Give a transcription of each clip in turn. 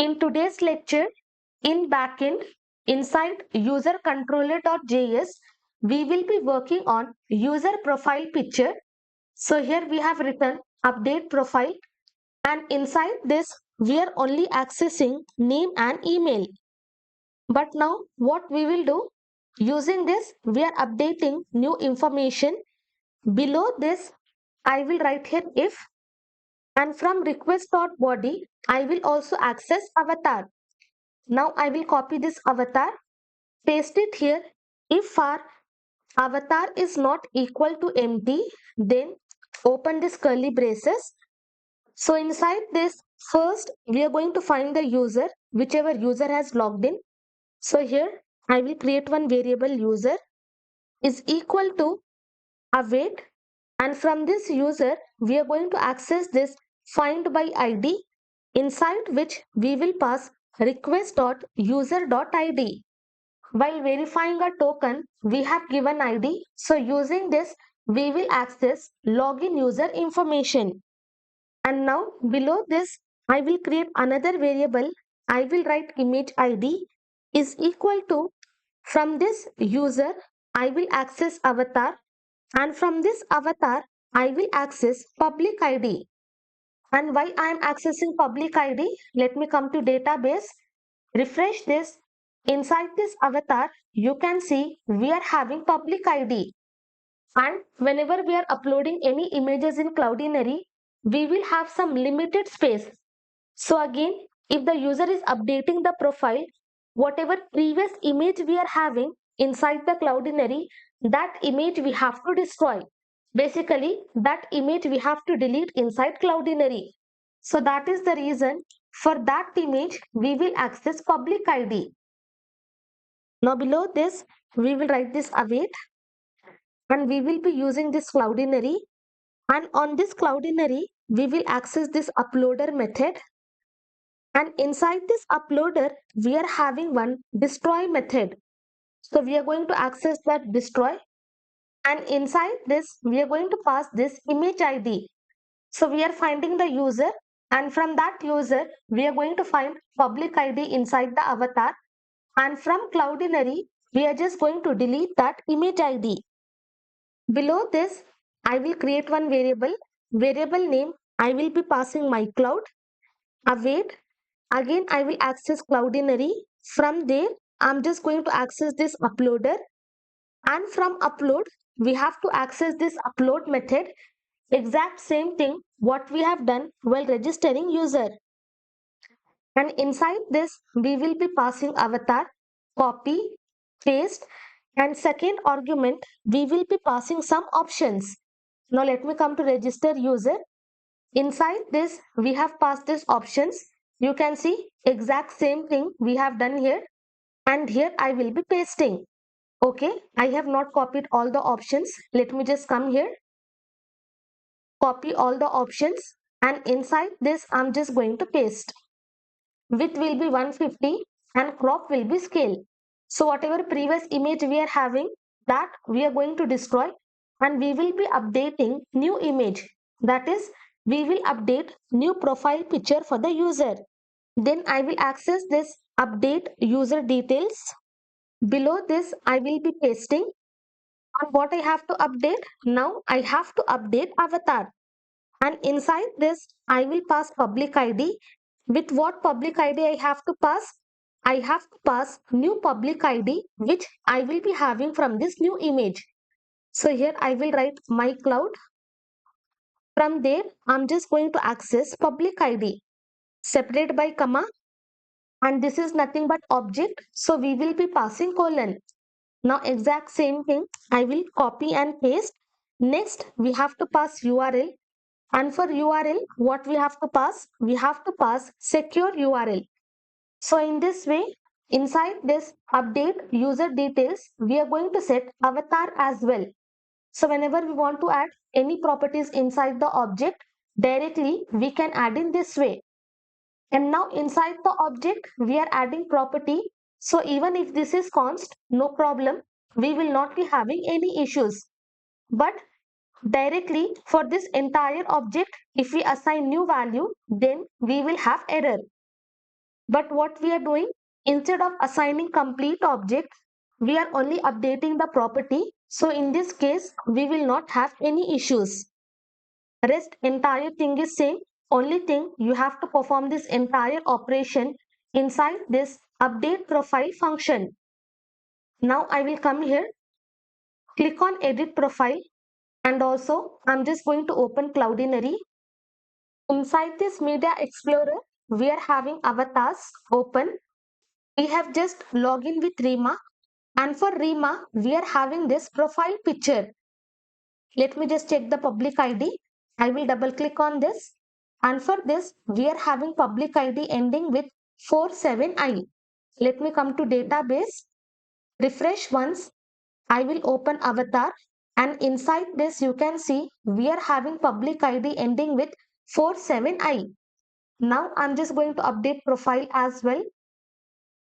In today's lecture, in Backend, inside user controller.js, we will be working on user profile picture. So here we have written update profile, and inside this we are only accessing name and email. But now what we will do, using this we are updating new information. Below this I will write here if, and from request.body I will also access avatar. Now I will copy this avatar, paste it here. If our avatar is not equal to empty, then open this curly braces. So inside this, first we are going to find the user, whichever user has logged in. So here I will create one variable user is equal to await, and from this user we are going to access this find by id, inside which we will pass request.user.id. While verifying a token, we have given ID. So using this, we will access login user information. And now below this, I will create another variable. I will write image ID is equal to, from this user, I will access avatar, and from this avatar, I will access public ID. And why I am accessing public ID? Let me come to database. Refresh this. Inside this avatar, you can see we are having public ID. And whenever we are uploading any images in Cloudinary, we will have some limited space. So again, if the user is updating the profile, whatever previous image we are having inside the Cloudinary, that image we have to destroy. Basically, that image we have to delete inside Cloudinary. So that is the reason for that image we will access public ID. Now below this, we will write this await, and we will be using this Cloudinary, and on this Cloudinary, we will access this uploader method, and inside this uploader, we are having one destroy method. So we are going to access that destroy, and inside this, we are going to pass this image ID. So we are finding the user, and from that user, we are going to find public ID inside the avatar, and from Cloudinary, we are just going to delete that image ID. Below this, I will create one variable name, I will be passing my cloud, await, again I will access Cloudinary, from there I'm just going to access this uploader, and from upload, we have to access this upload method, exact same thing what we have done while registering user. And inside this, we will be passing avatar, copy, paste, and second argument, we will be passing some options. Now let me come to register user. Inside this, we have passed these options. You can see exact same thing we have done here. And here I will be pasting. Okay, I have not copied all the options. Let me just come here, copy all the options, and inside this, I'm just going to paste. Width will be 150 and crop will be scale. So whatever previous image we are having, that we are going to destroy, and we will be updating new image. That is, we will update new profile picture for the user. Then I will access this update user details. Below this, I will be pasting. And what I have to update? Now I have to update avatar. And inside this, I will pass public ID. With what public ID I have to pass? I have to pass new public ID, which I will be having from this new image. So here I will write my cloud. From there, I'm just going to access public ID. Separate by comma, and this is nothing but object. So we will be passing colon. Now exact same thing, I will copy and paste. Next, we have to pass URL. And for URL, what we have to pass? We have to pass secure URL. So in this way, inside this update user details, we are going to set avatar as well. So whenever we want to add any properties inside the object, directly we can add in this way. And now inside the object, we are adding property. So even if this is const, no problem. We will not be having any issues. But directly for this entire object, if we assign new value, then we will have error. But what we are doing, instead of assigning complete object, we are only updating the property. So in this case, we will not have any issues. Rest entire thing is same. Only thing you have to perform this entire operation inside this update profile function. Now I will come here, click on edit profile, and also I'm just going to open Cloudinary. Inside this Media Explorer, we are having avatars open. We have just login with Rima, and for Rima, we are having this profile picture. Let me just check the public ID. I will double click on this, and for this, we are having public ID ending with 47i. Let me come to database, refresh once. I will open avatar, and inside this you can see we are having public ID ending with 47i. Now I'm just going to update profile as well.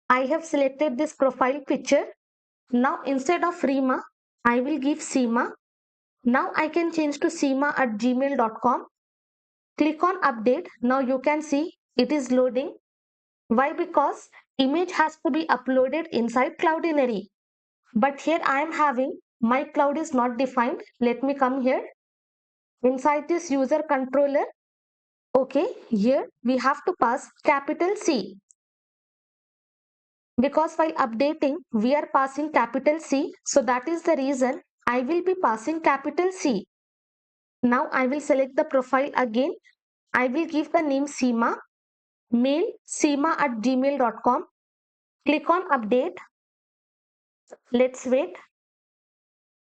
I have selected this profile picture. Now instead of Rima, I will give Seema. Now I can change to seema@gmail.com. Click on update. Now you can see it is loading. Why? Because image has to be uploaded inside Cloudinary. But here I am having my cloud is not defined. Let me come here. Inside this user controller, okay, here we have to pass capital C. Because while updating, we are passing capital C. So that is the reason I will be passing capital C. Now I will select the profile again. I will give the name Seema, mail seema@gmail.com. Click on update. Let's wait.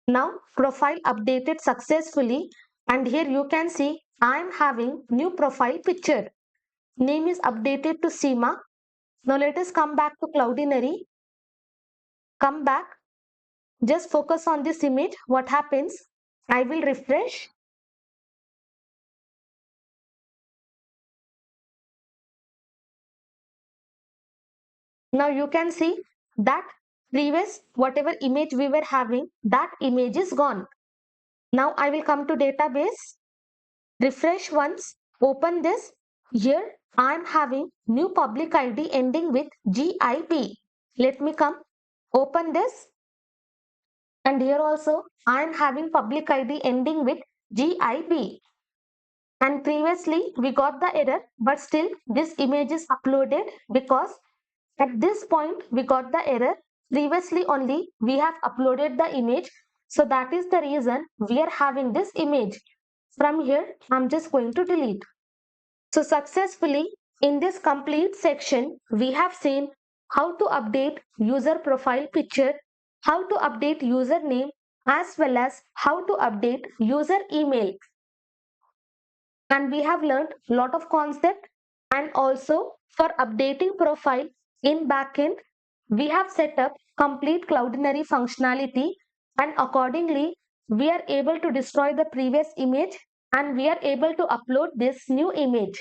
Now profile updated successfully, and here you can see I am having new profile picture. Name is updated to Seema. Now let us come back to Cloudinary. Come back. Just focus on this image. What happens? I will refresh. Now you can see that previous whatever image we were having, that image is gone. Now I will come to database, refresh once, open this. Here I am having new public ID ending with GIP. Let me come, open this, and here also I am having public ID ending with GIP. And previously we got the error, but still this image is uploaded because at this point we got the error. Previously only we have uploaded the image. So that is the reason we are having this image. From here, I'm just going to delete. So successfully in this complete section, we have seen how to update user profile picture, how to update username, as well as how to update user email. And we have learned a lot of concept, and also for updating profile in backend, we have set up complete Cloudinary functionality, and accordingly we are able to destroy the previous image and we are able to upload this new image.